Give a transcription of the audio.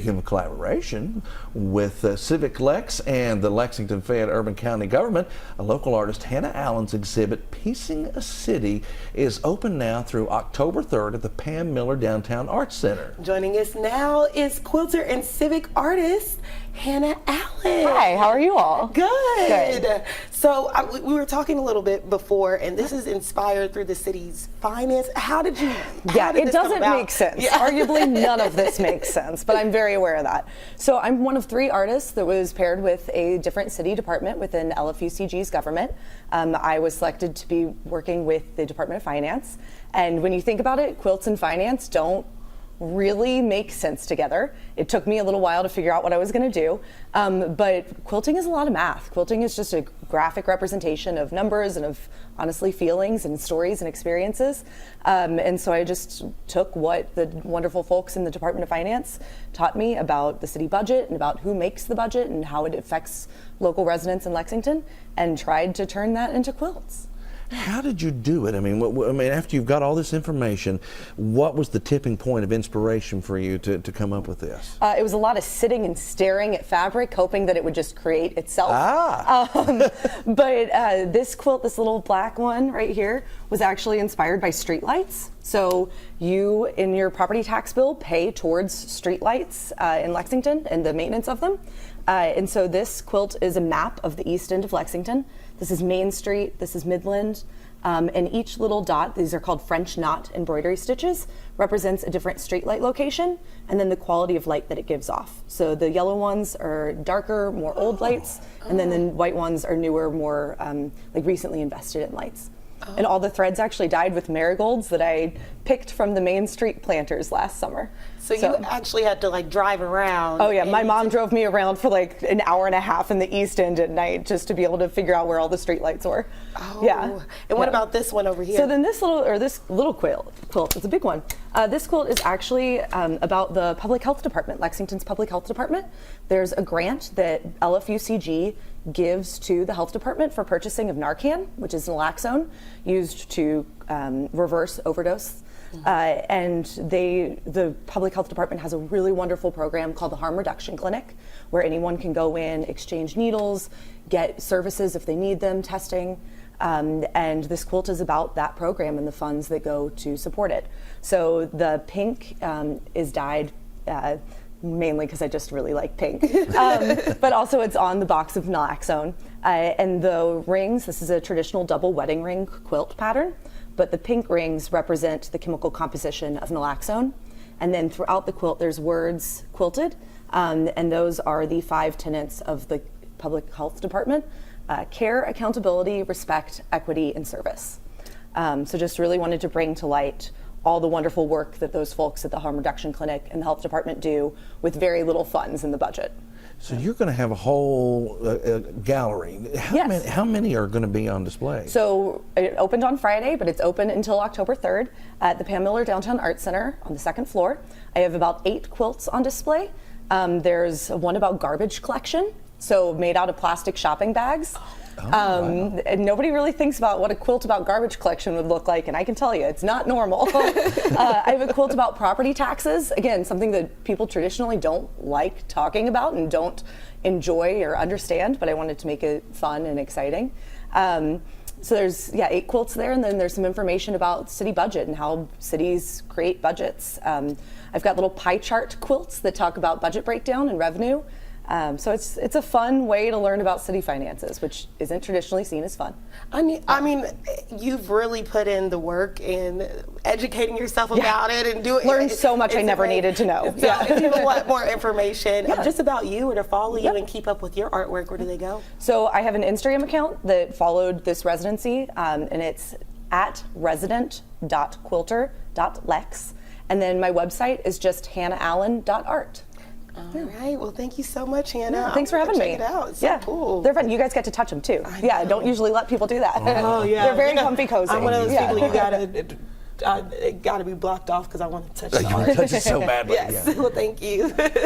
In collaboration with Civic Lex and the Lexington Fayette Urban County Government, a local artist, Hannah Allen's exhibit, Piecing a City, is open now through October 3rd at the Pam Miller Downtown Arts Center. Joining us now is quilter and civic artist, Hannah Allen. Hi, how are you all? Good. So we were talking a little bit before, and this is inspired through the city's finance. How did you? Yeah, it doesn't make sense. Yeah. Arguably, none of this makes sense, but I'm very aware of that. So I'm one of 3 artists that was paired with a different city department within LFUCG's government. I was selected to be working with the Department of Finance, and when you think about it, quilts and finance don't really make sense together. It took me a little while to figure out what I was going to do, but quilting is a lot of math. Quilting is just a graphic representation of numbers and of honestly feelings and stories and experiences, and so I just took what the wonderful folks in the Department of Finance taught me about the city budget and about who makes the budget and how it affects local residents in Lexington, and tried to turn that into quilts. How did you do it? I mean, after you've got all this information, what was the tipping point of inspiration for you to come up with this? It was a lot of sitting and staring at fabric, hoping that it would just create itself. But this quilt, this little black one right here, was actually inspired by streetlights. So you, in your property tax bill, pay towards streetlights in Lexington and the maintenance of them. And so this quilt is a map of the east end of Lexington. This is Main Street, this is Midland, and each little dot, these are called French knot embroidery stitches, represents a different streetlight location and then the quality of light that it gives off. So the yellow ones are darker, more old lights, and then the white ones are newer, more like recently invested in lights. And all the threads actually dyed with marigolds that I picked from the Main Street planters last summer. So you actually had to like drive around. Oh yeah, my mom drove me around for like an hour and a half in the East End at night just to be able to figure out where all the street lights were. Oh. Yeah. And what about this one over here? So then this little quilt, it's a big one. This quilt is actually about the Public Health Department, Lexington's Public Health Department. There's a grant that LFUCG gives to the health department for purchasing of Narcan, which is naloxone, used to reverse overdose. And the Public Health Department has a really wonderful program called the Harm Reduction Clinic, where anyone can go in, exchange needles, get services if they need them, testing. And this quilt is about that program and the funds that go to support it. So the pink is dyed mainly because I just really like pink, but also it's on the box of naloxone. And the rings, this is a traditional double wedding ring quilt pattern, but the pink rings represent the chemical composition of naloxone. And then throughout the quilt, there's words quilted, and those are the 5 tenets of the Public Health Department: care, accountability, respect, equity, and service. So just really wanted to bring to light all the wonderful work that those folks at the Harm Reduction Clinic and the Health Department do with very little funds in the budget. So you're going to have a whole gallery. How many are going to be on display? So it opened on Friday, but it's open until October 3rd at the Pam Miller Downtown Arts Center on the 2nd floor. I have about 8 quilts on display. There's one about garbage collection, so made out of plastic shopping bags. Wow. And nobody really thinks about what a quilt about garbage collection would look like, and I can tell you, it's not normal. I have a quilt about property taxes, again, something that people traditionally don't like talking about and don't enjoy or understand, but I wanted to make it fun and exciting. So there's 8 quilts there, and then there's some information about city budget and how cities create budgets. I've got little pie chart quilts that talk about budget breakdown and revenue. So it's a fun way to learn about city finances, which isn't traditionally seen as fun. I mean, you've really put in the work in educating yourself about it and doing. Learned so much I never needed to know. So if you want more information just about you or to follow you and keep up with your artwork, where do they go? So I have an Instagram account that followed this residency, and it's at resident.quilter.lex. And then my website is just hannahAllen.art. All right. Well, thank you so much, Hannah. Yeah, thanks for having me. Check it out. It's so cool. They're fun. You guys get to touch them too. I don't usually let people do that. Oh yeah. They're very comfy, cozy. I'm one of those people it gotta be blocked off because I want to touch it. You want to touch it so badly. Yes. Well, thank you.